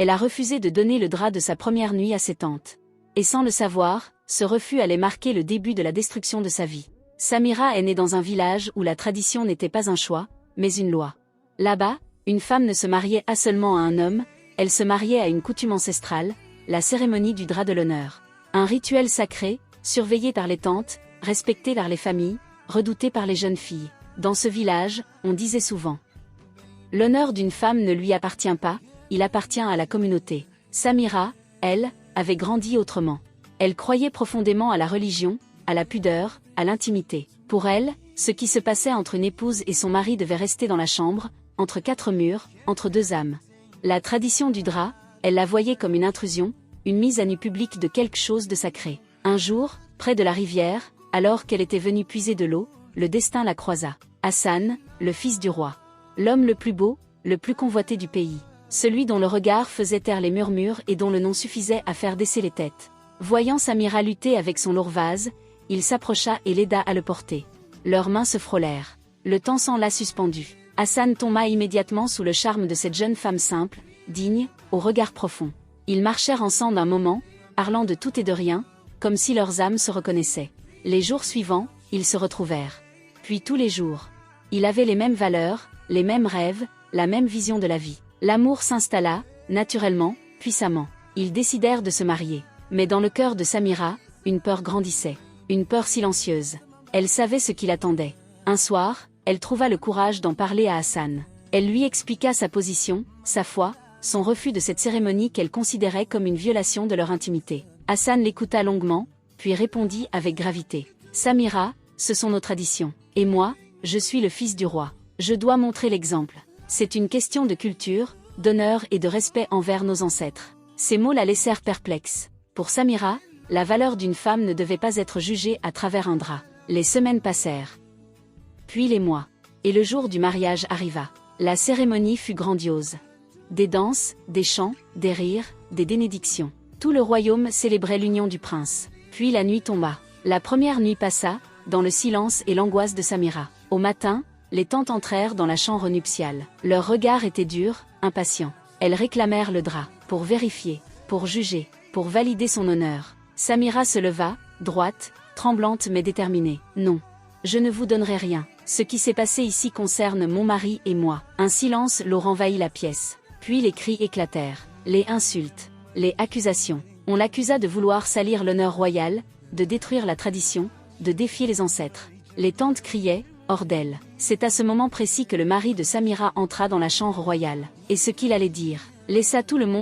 Elle a refusé de donner le drap de sa première nuit à ses tantes. Et sans le savoir, ce refus allait marquer le début de la destruction de sa vie. Samira est née dans un village où la tradition n'était pas un choix, mais une loi. Là-bas, une femme ne se mariait pas seulement à un homme, elle se mariait à une coutume ancestrale, la cérémonie du drap de l'honneur. Un rituel sacré, surveillé par les tantes, respecté par les familles, redouté par les jeunes filles. Dans ce village, on disait souvent: l'honneur d'une femme ne lui appartient pas, il appartient à la communauté. Samira, elle, avait grandi autrement. Elle croyait profondément à la religion, à la pudeur, à l'intimité. Pour elle, ce qui se passait entre une épouse et son mari devait rester dans la chambre, entre quatre murs, entre deux âmes. La tradition du drap, elle la voyait comme une intrusion, une mise à nu publique de quelque chose de sacré. Un jour, près de la rivière, alors qu'elle était venue puiser de l'eau, le destin la croisa. Hassan, le fils du roi. L'homme le plus beau, le plus convoité du pays. Celui dont le regard faisait taire les murmures et dont le nom suffisait à faire baisser les têtes. Voyant Samira lutter avec son lourd vase, il s'approcha et l'aida à le porter. Leurs mains se frôlèrent. Le temps s'en l'a suspendu. Hassan tomba immédiatement sous le charme de cette jeune femme simple, digne, au regard profond. Ils marchèrent ensemble un moment, parlant de tout et de rien, comme si leurs âmes se reconnaissaient. Les jours suivants, ils se retrouvèrent. Puis tous les jours. Il avait les mêmes valeurs, les mêmes rêves, la même vision de la vie. L'amour s'installa, naturellement, puissamment. Ils décidèrent de se marier. Mais dans le cœur de Samira, une peur grandissait. Une peur silencieuse. Elle savait ce qui l'attendait. Un soir, elle trouva le courage d'en parler à Hassan. Elle lui expliqua sa position, sa foi, son refus de cette cérémonie qu'elle considérait comme une violation de leur intimité. Hassan l'écouta longuement, puis répondit avec gravité. « Samira, ce sont nos traditions. Et moi, je suis le fils du roi. Je dois montrer l'exemple. C'est une question de culture, d'honneur et de respect envers nos ancêtres. » Ces mots la laissèrent perplexe. Pour Samira, la valeur d'une femme ne devait pas être jugée à travers un drap. Les semaines passèrent. Puis les mois. Et le jour du mariage arriva. La cérémonie fut grandiose. Des danses, des chants, des rires, des bénédictions. Tout le royaume célébrait l'union du prince. Puis la nuit tomba. La première nuit passa, dans le silence et l'angoisse de Samira. Au matin, les tantes entrèrent dans la chambre nuptiale. Leurs regards étaient durs, impatients. Elles réclamèrent le drap, pour vérifier, pour juger, pour valider son honneur. Samira se leva, droite, tremblante mais déterminée. « Non. Je ne vous donnerai rien. Ce qui s'est passé ici concerne mon mari et moi. » Un silence lourd envahit la pièce. Puis les cris éclatèrent. Les insultes, les accusations. On l'accusa de vouloir salir l'honneur royal, de détruire la tradition, de défier les ancêtres. Les tantes criaient, hors d'elle. C'est à ce moment précis que le mari de Samira entra dans la chambre royale. Et ce qu'il allait dire laissa tout le monde